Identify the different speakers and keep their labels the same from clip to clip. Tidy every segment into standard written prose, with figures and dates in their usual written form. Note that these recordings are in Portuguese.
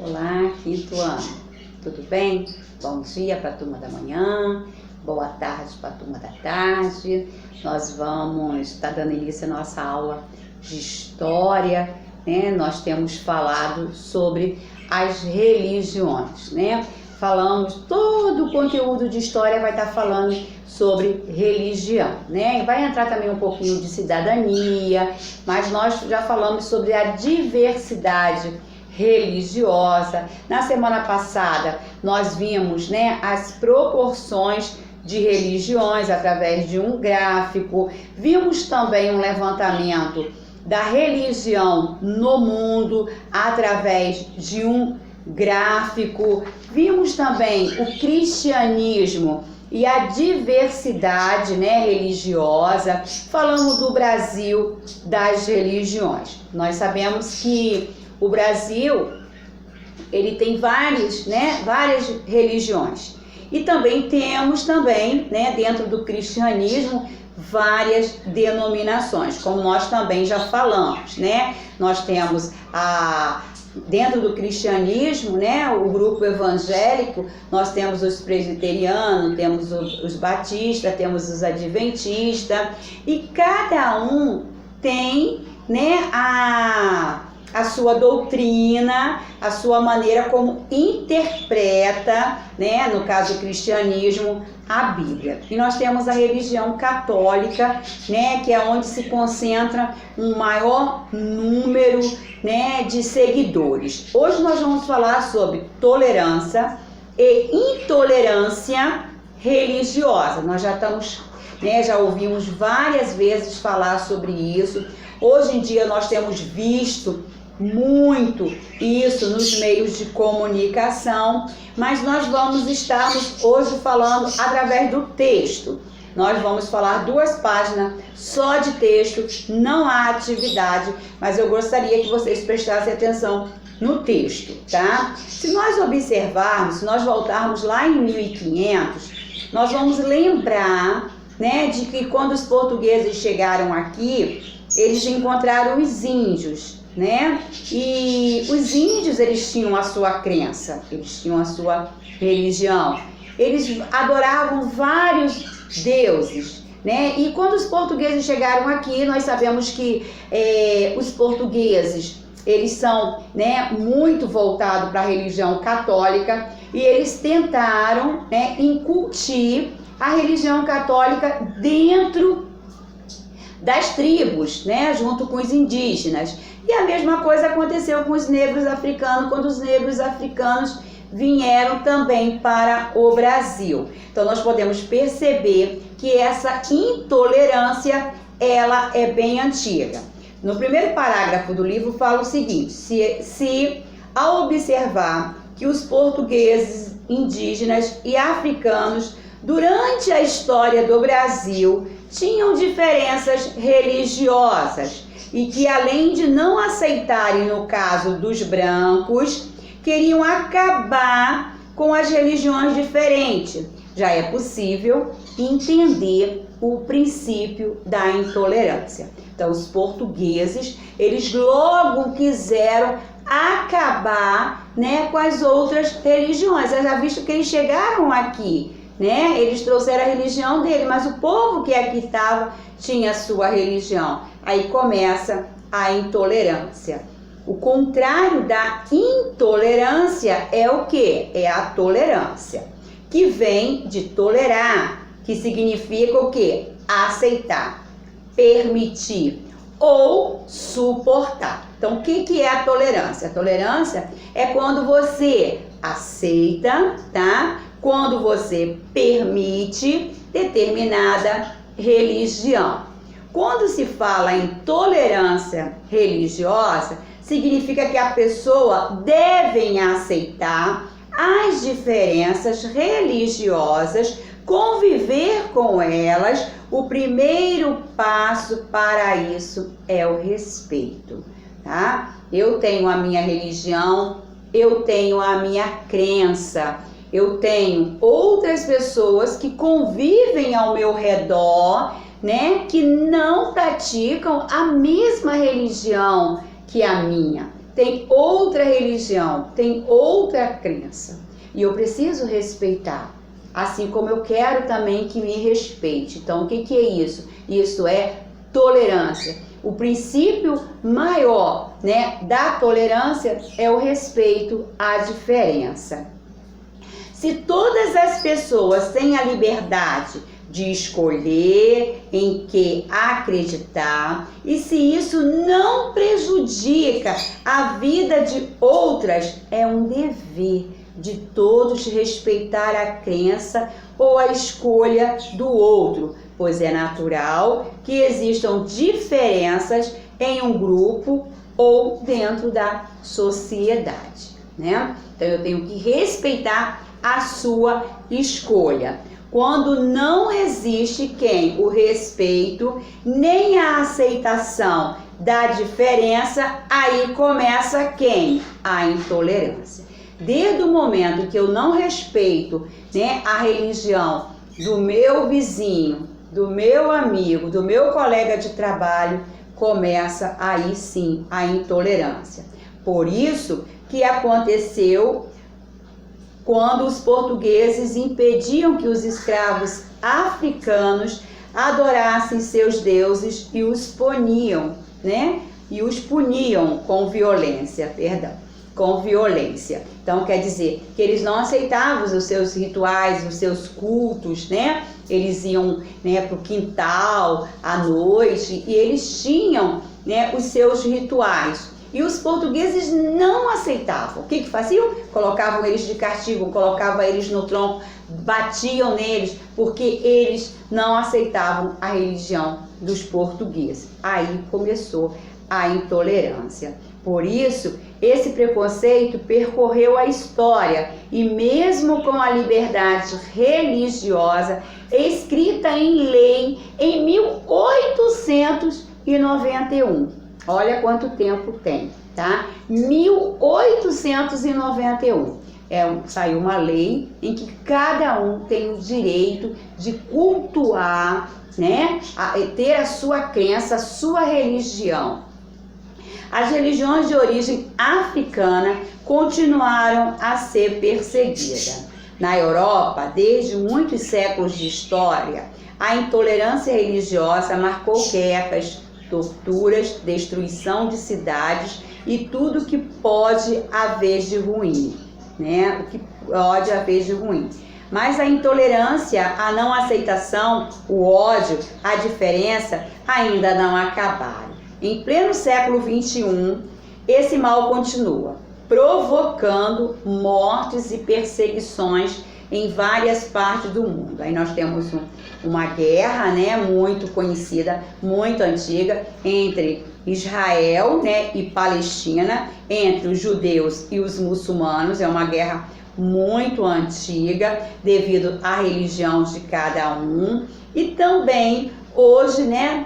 Speaker 1: Olá, quinto ano, tudo bem? Bom dia para a turma da manhã, boa tarde para a turma da tarde. Nós vamos estar dando início à nossa aula de história, né? Nós temos falado sobre as religiões, né? Falamos, todo o conteúdo de história vai estar falando sobre religião, né? Vai entrar também um pouquinho de cidadania, mas nós já falamos sobre a diversidade religiosa. Na semana passada nós vimos, né, as proporções de religiões através de um gráfico. Vimos também um levantamento da religião no mundo através de um gráfico. Vimos também o cristianismo e a diversidade, né, religiosa. Falamos do Brasil, das religiões. Nós sabemos que o Brasil, ele tem várias religiões. E também temos né, dentro do cristianismo, várias denominações, como nós também já falamos, né? Nós temos dentro do cristianismo, né, o grupo evangélico, nós temos os presbiterianos, temos os batistas, temos os adventistas, e cada um tem, né, a sua doutrina, a sua maneira como interpreta, né, no caso do cristianismo, a Bíblia. E nós temos a religião católica, né, que é onde se concentra um maior número, né, de seguidores. Hoje nós vamos falar sobre tolerância e intolerância religiosa. Nós já estamos, né, já ouvimos várias vezes falar sobre isso. Hoje em dia nós temos visto muito isso nos meios de comunicação, mas nós vamos estar hoje falando através do texto. Nós vamos falar 2 páginas só de texto, não há atividade, mas eu gostaria que vocês prestassem atenção no texto, tá? Se nós observarmos, se nós voltarmos lá em 1500, nós vamos lembrar, né, de que quando os portugueses chegaram aqui, eles encontraram os índios, né? E os índios, eles tinham a sua crença, eles tinham a sua religião. Eles adoravam vários deuses, né? E quando os portugueses chegaram aqui, nós sabemos que os portugueses, eles são, né, muito voltados para a religião católica, e eles tentaram, né, incutir a religião católica dentro das tribos, né, junto com os indígenas. E a mesma coisa aconteceu com os negros africanos, quando os negros africanos vieram também para o Brasil. Então nós podemos perceber que essa intolerância, ela é bem antiga. No primeiro parágrafo do livro fala o seguinte: se ao observar que os portugueses, indígenas e africanos durante a história do Brasil tinham diferenças religiosas e que, além de não aceitarem, no caso dos brancos, queriam acabar com as religiões diferentes, já é possível entender o princípio da intolerância. Então, os portugueses, eles logo quiseram acabar, né, com as outras religiões, já visto que eles chegaram aqui, né? Eles trouxeram a religião dele, mas o povo que aqui estava tinha a sua religião. Aí começa a intolerância. O contrário da intolerância é o quê? É a tolerância, que vem de tolerar, que significa o quê? Aceitar, permitir ou suportar. Então, o que é a tolerância? A tolerância é quando você aceita, tá? Quando você permite determinada religião. Quando se fala em tolerância religiosa, significa que a pessoa deve aceitar as diferenças religiosas, conviver com elas. O primeiro passo para isso é o respeito, tá? Eu tenho a minha religião, eu tenho a minha crença. Eu tenho outras pessoas que convivem ao meu redor, né, que não praticam a mesma religião que a minha. tem outra religião, tem outra crença. E eu preciso respeitar, assim como eu quero também que me respeite. Então, o que é isso? Isso é tolerância. O princípio maior, né, da tolerância é o respeito à diferença. Se todas as pessoas têm a liberdade de escolher em que acreditar, e se isso não prejudica a vida de outras, é um dever de todos respeitar a crença ou a escolha do outro, pois é natural que existam diferenças em um grupo ou dentro da sociedade, né? Então eu tenho que respeitar a sua escolha. Quando não existe o respeito nem a aceitação da diferença, aí começa a intolerância. Desde o momento que eu não respeito, né, a religião do meu vizinho, do meu amigo, do meu colega de trabalho, começa aí sim a intolerância. Por isso que aconteceu quando os portugueses impediam que os escravos africanos adorassem seus deuses e os puniam, né? E os puniam com violência, com violência. Então quer dizer que eles não aceitavam os seus rituais, os seus cultos, né? Eles iam, né, para o quintal à noite e eles tinham, né, os seus rituais. E os portugueses não aceitavam. O que faziam? Colocavam eles de castigo, colocavam eles no tronco, batiam neles, porque eles não aceitavam a religião dos portugueses. Aí começou a intolerância. Por isso, esse preconceito percorreu a história e mesmo com a liberdade religiosa escrita em lei em 1891. Olha quanto tempo tem, tá? 1891. Saiu uma lei em que cada um tem o direito de cultuar, né? Ter a sua crença, a sua religião. As religiões de origem africana continuaram a ser perseguidas. Na Europa, desde muitos séculos de história, a intolerância religiosa marcou guerras, torturas, destruição de cidades e tudo que pode haver de ruim, né? O que pode haver de ruim. Mas a intolerância, a não aceitação, o ódio, a diferença ainda não acabaram. Em pleno século XXI, esse mal continua, provocando mortes e perseguições em várias partes do mundo. Aí nós temos uma guerra, né, muito conhecida, muito antiga, entre Israel, né, e Palestina, entre os judeus e os muçulmanos. É uma guerra muito antiga, devido à religião de cada um. E também hoje, né,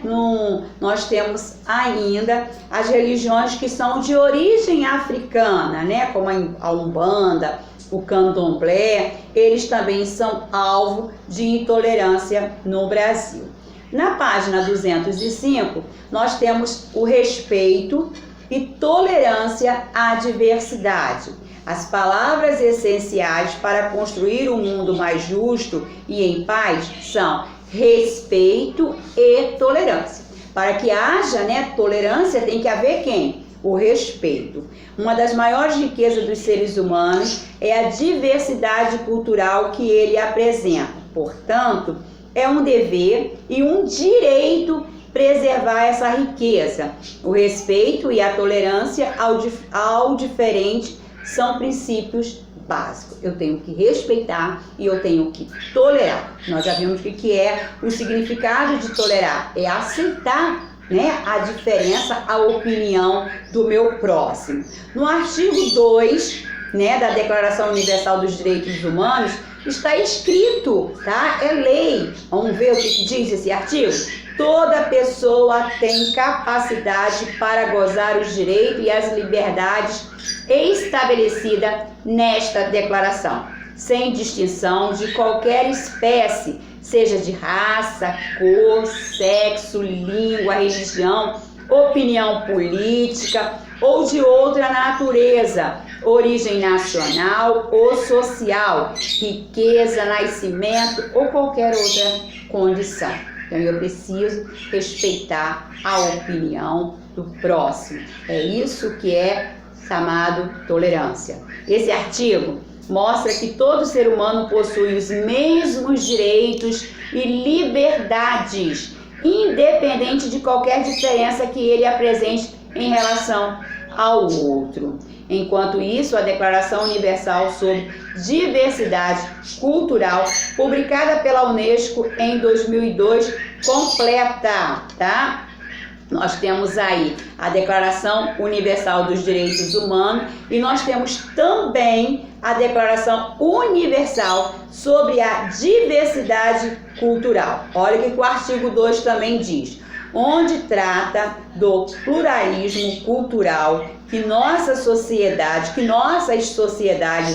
Speaker 1: nós temos ainda as religiões que são de origem africana, né, como a Umbanda, o Candomblé, eles também são alvo de intolerância no Brasil. Na página 205, nós temos o respeito e tolerância à diversidade. As palavras essenciais para construir um mundo mais justo e em paz são respeito e tolerância. Para que haja, né, tolerância, tem que haver o respeito. Uma das maiores riquezas dos seres humanos é a diversidade cultural que ele apresenta. Portanto, é um dever e um direito preservar essa riqueza. O respeito e a tolerância ao diferente são princípios básicos. Eu tenho que respeitar e eu tenho que tolerar. Nós já vimos o que é o significado de tolerar. É aceitar, né, a diferença, a opinião do meu próximo. No artigo 2, né, da Declaração Universal dos Direitos Humanos, está escrito, tá? É lei. Vamos ver o que diz esse artigo? Toda pessoa tem capacidade para gozar os direitos e as liberdades estabelecidas nesta declaração, sem distinção de qualquer espécie, seja de raça, cor, sexo, língua, religião, opinião política ou de outra natureza, origem nacional ou social, riqueza, nascimento ou qualquer outra condição. Então eu preciso respeitar a opinião do próximo. É isso que é chamado tolerância. Esse artigo mostra que todo ser humano possui os mesmos direitos e liberdades, independente de qualquer diferença que ele apresente em relação ao outro. Enquanto isso, a Declaração Universal sobre Diversidade Cultural, publicada pela Unesco em 2002, completa, tá? Nós temos aí a Declaração Universal dos Direitos Humanos e nós temos também a Declaração Universal sobre a Diversidade Cultural. Olha o que o artigo 2 também diz, onde trata do pluralismo cultural que nossas sociedades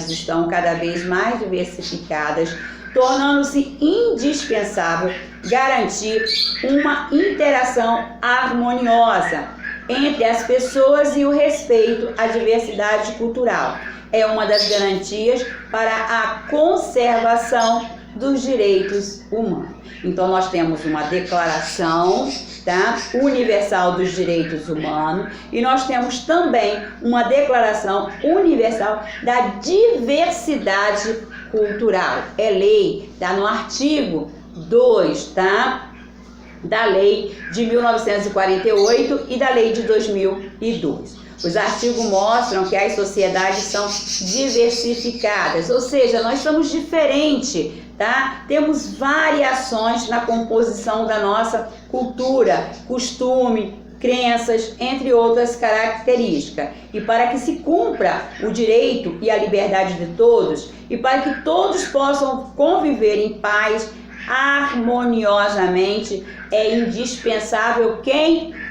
Speaker 1: estão cada vez mais diversificadas, tornando-se indispensável garantir uma interação harmoniosa entre as pessoas e o respeito à diversidade cultural. É uma das garantias para a conservação dos direitos humanos. Então nós temos uma declaração, tá, universal dos direitos humanos e nós temos também uma declaração universal da diversidade cultural. É lei, tá no artigo 2, tá, da lei de 1948 e da lei de 2002. Os artigos mostram que as sociedades são diversificadas, ou seja, nós somos diferentes, tá? Temos variações na composição da nossa cultura, costume, crenças, entre outras características. E para que se cumpra o direito e a liberdade de todos, e para que todos possam conviver em paz, harmoniosamente, é indispensável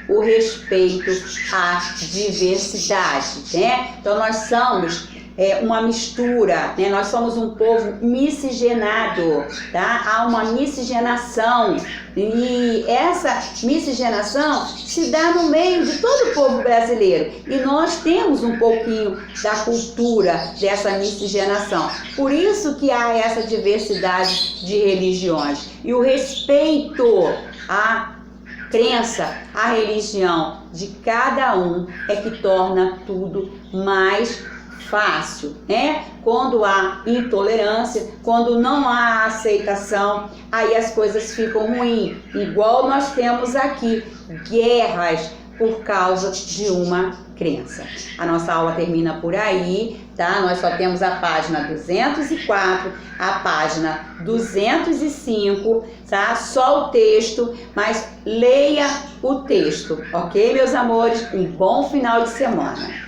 Speaker 1: o respeito à diversidade, né? Então nós somos uma mistura, né? Nós somos um povo miscigenado, tá? Há uma miscigenação e essa miscigenação se dá no meio de todo o povo brasileiro e nós temos um pouquinho da cultura dessa miscigenação. Por isso que há essa diversidade de religiões e o respeito à crença, à religião de cada um é que torna tudo mais fácil, né? Quando há intolerância, quando não há aceitação, aí as coisas ficam ruins. Igual nós temos aqui, guerras por causa de uma crença. A nossa aula termina por aí, tá? Nós só temos a página 204, a página 205, tá? Só o texto, mas leia o texto, ok, meus amores? Um bom final de semana.